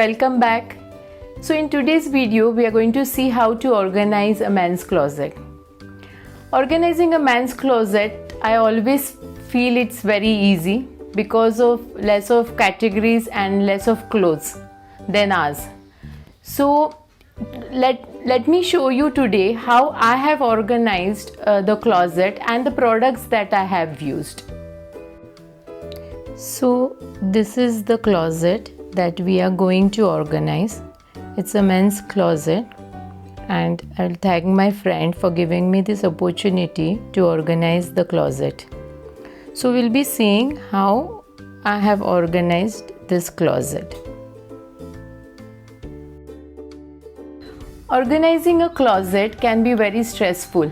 welcome back. So in today's video we are going to see how to organize a men's closet. Organizing a men's closet, I always feel it's very easy because of less of categories and less of clothes than ours. So let me show you today how I have organized the closet and the products that I have used. So this is the closet that we are going to organize. It's a men's closet, and I'll thank my friend for giving me this opportunity to organize the closet. So we'll be seeing how I have organized this closet. Organizing a closet can be very stressful.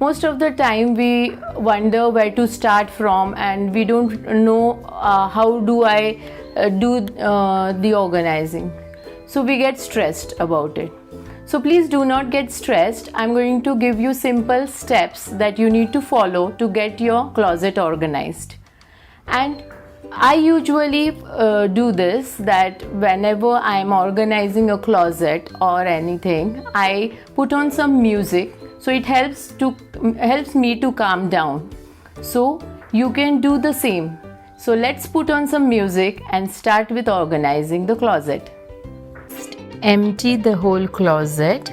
Most of the time we wonder where to start from and we don't know how do I do the organizing. So we get stressed about it. So please do not get stressed. I'm going to give you simple steps that you need to follow to get your closet organized. And I usually do this, that whenever I'm organizing a closet or anything, I put on some music. So it helps me to calm down. So you can do the same. So let's put on some music and start with organizing the closet. Empty the whole closet.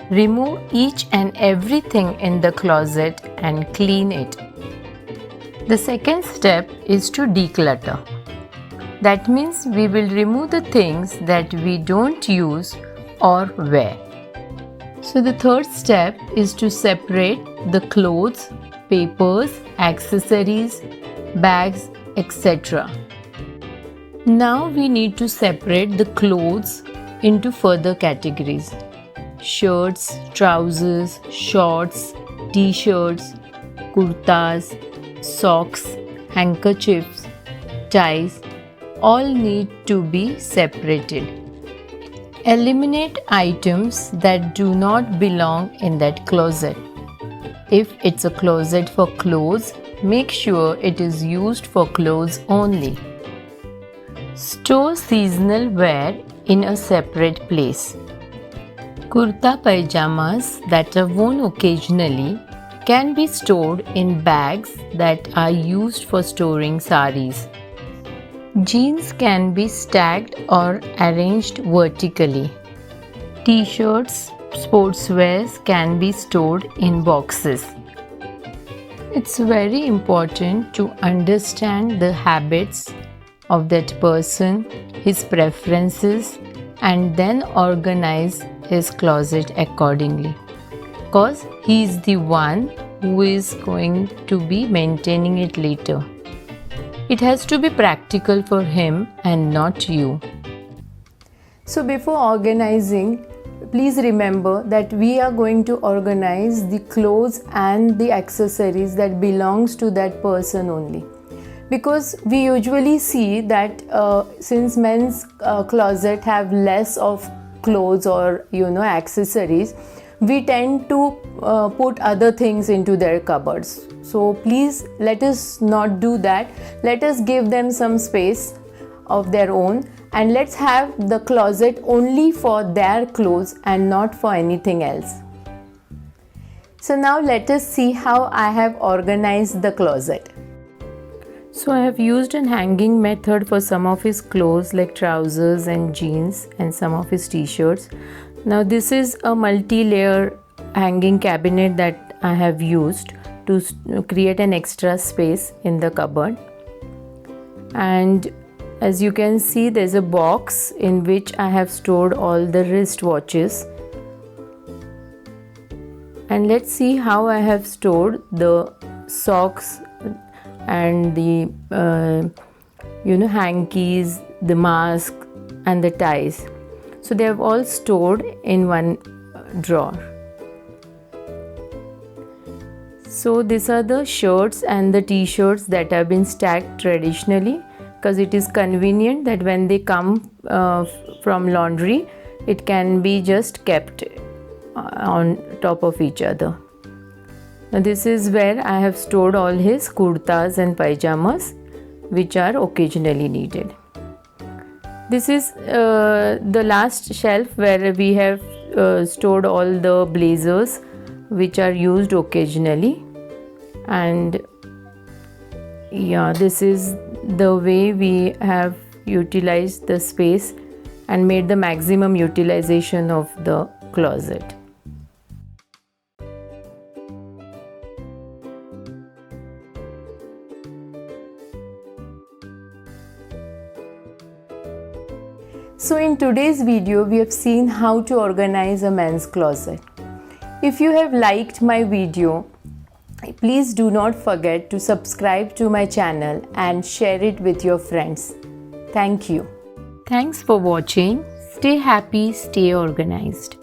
Remove each and everything in the closet and clean it. The second step is to declutter. That means we will remove the things that we don't use or wear. So the third step is to separate the clothes, papers, accessories, bags, etc. Now we need to separate the clothes into further categories: shirts, trousers, shorts, t-shirts, kurtas, socks, handkerchiefs, ties, all need to be separated. Eliminate items that do not belong in that closet. If it's a closet for clothes, make sure it is used for clothes only. Store seasonal wear in a separate place. Kurta pajamas that are worn occasionally can be stored in bags that are used for storing saris. Jeans can be stacked or arranged vertically. T-shirts, sportswears can be stored in boxes. It's very important to understand the habits of that person, his preferences, and then organize his closet accordingly, because he is the one who is going to be maintaining it later. It has to be practical for him and not you. So before organizing, please remember that we are going to organize the clothes and the accessories that belongs to that person only. Because we usually see that since men's closet have less of clothes or accessories, we tend to put other things into their cupboards. So please let us not do that. Let us give them some space of their own, and let's have the closet only for their clothes and not for anything else. So now let us see how I have organized the closet. So I have used an hanging method for some of his clothes like trousers and jeans and some of his t-shirts. Now this is a multi-layer hanging cabinet that I have used to create an extra space in the cupboard. And as you can see, there's a box in which I have stored all the wristwatches. And let's see how I have stored the socks and the hankies, the mask and the ties. So they have all stored in one drawer. So these are the shirts and the t-shirts that have been stacked traditionally, because it is convenient that when they come from laundry, it can be just kept on top of each other. Now this is where I have stored all his kurtas and pajamas, which are occasionally needed. This is the last shelf where we have stored all the blazers which are used occasionally. And yeah, this is the way we have utilized the space and made the maximum utilization of the closet. So in today's video, we have seen how to organize a men's closet. If you have liked my video, please do not forget to subscribe to my channel and share it with your friends. Thank you. Thanks for watching. Stay happy, stay organized.